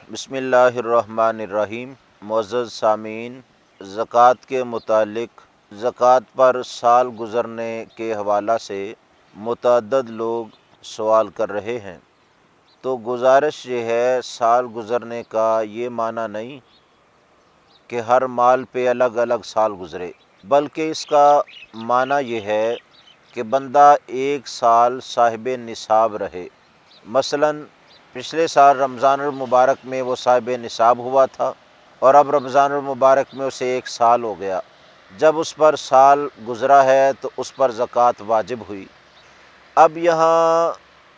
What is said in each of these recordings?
بسم اللہ الرحمن الرحیم۔ معزز سامعین، زکوٰۃ کے متعلق زکوٰۃ پر سال گزرنے کے حوالہ سے متعدد لوگ سوال کر رہے ہیں، تو گزارش یہ ہے، سال گزرنے کا یہ معنی نہیں کہ ہر مال پہ الگ الگ سال گزرے، بلکہ اس کا معنی یہ ہے کہ بندہ ایک سال صاحب نصاب رہے۔ مثلاً پچھلے سال رمضان المبارک میں وہ صاحب نصاب ہوا تھا، اور اب رمضان المبارک میں اسے ایک سال ہو گیا۔ جب اس پر سال گزرا ہے تو اس پر زکوٰۃ واجب ہوئی۔ اب یہاں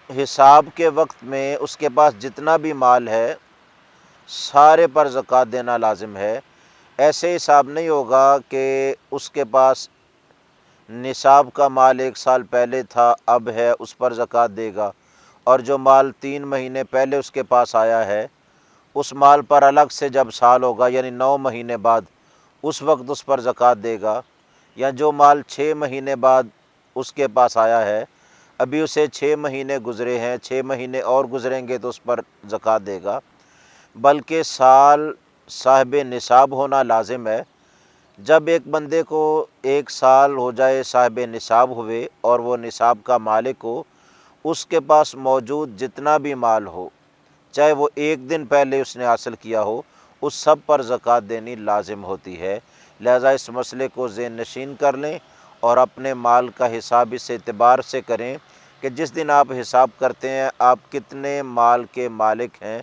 حساب کے وقت میں اس کے پاس جتنا بھی مال ہے سارے پر زکوٰۃ دینا لازم ہے۔ ایسے حساب نہیں ہوگا کہ اس کے پاس نصاب کا مال ایک سال پہلے تھا، اب ہے، اس پر زکوٰۃ دے گا، اور جو مال 3 مہینے پہلے اس کے پاس آیا ہے اس مال پر الگ سے جب سال ہوگا یعنی 9 مہینے بعد اس وقت اس پر زکوٰۃ دے گا، یا جو مال 6 مہینے بعد اس کے پاس آیا ہے، ابھی اسے 6 مہینے گزرے ہیں، 6 مہینے اور گزریں گے تو اس پر زکوٰۃ دے گا، بلکہ سال صاحب نصاب ہونا لازم ہے۔ جب ایک بندے کو ایک سال ہو جائے صاحب نصاب ہوئے اور وہ نصاب کا مالک ہو، اس کے پاس موجود جتنا بھی مال ہو، چاہے وہ ایک دن پہلے اس نے حاصل کیا ہو، اس سب پر زکوٰۃ دینی لازم ہوتی ہے۔ لہذا اس مسئلے کو ذہن نشین کر لیں اور اپنے مال کا حساب اس اعتبار سے کریں کہ جس دن آپ حساب کرتے ہیں آپ کتنے مال کے مالک ہیں،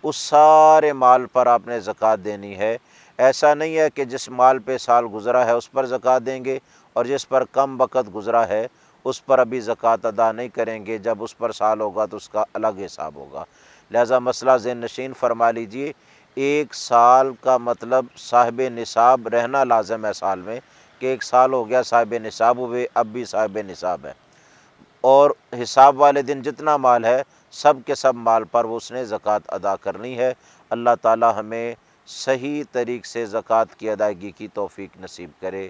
اس سارے مال پر آپ نے زکوٰۃ دینی ہے۔ ایسا نہیں ہے کہ جس مال پہ سال گزرا ہے اس پر زکوٰۃ دیں گے اور جس پر کم وقت گزرا ہے اس پر ابھی زکوٰۃ ادا نہیں کریں گے، جب اس پر سال ہوگا تو اس کا الگ حساب ہوگا۔ لہذا مسئلہ ذہن نشین فرما لیجئے، ایک سال کا مطلب صاحب نصاب رہنا لازم ہے سال میں، کہ ایک سال ہو گیا صاحب نصاب ہوئے، اب بھی صاحب نصاب ہے، اور حساب والے دن جتنا مال ہے سب کے سب مال پر اس نے زکوٰۃ ادا کرنی ہے۔ اللہ تعالی ہمیں صحیح طریق سے زکوٰۃ کی ادائیگی کی توفیق نصیب کرے۔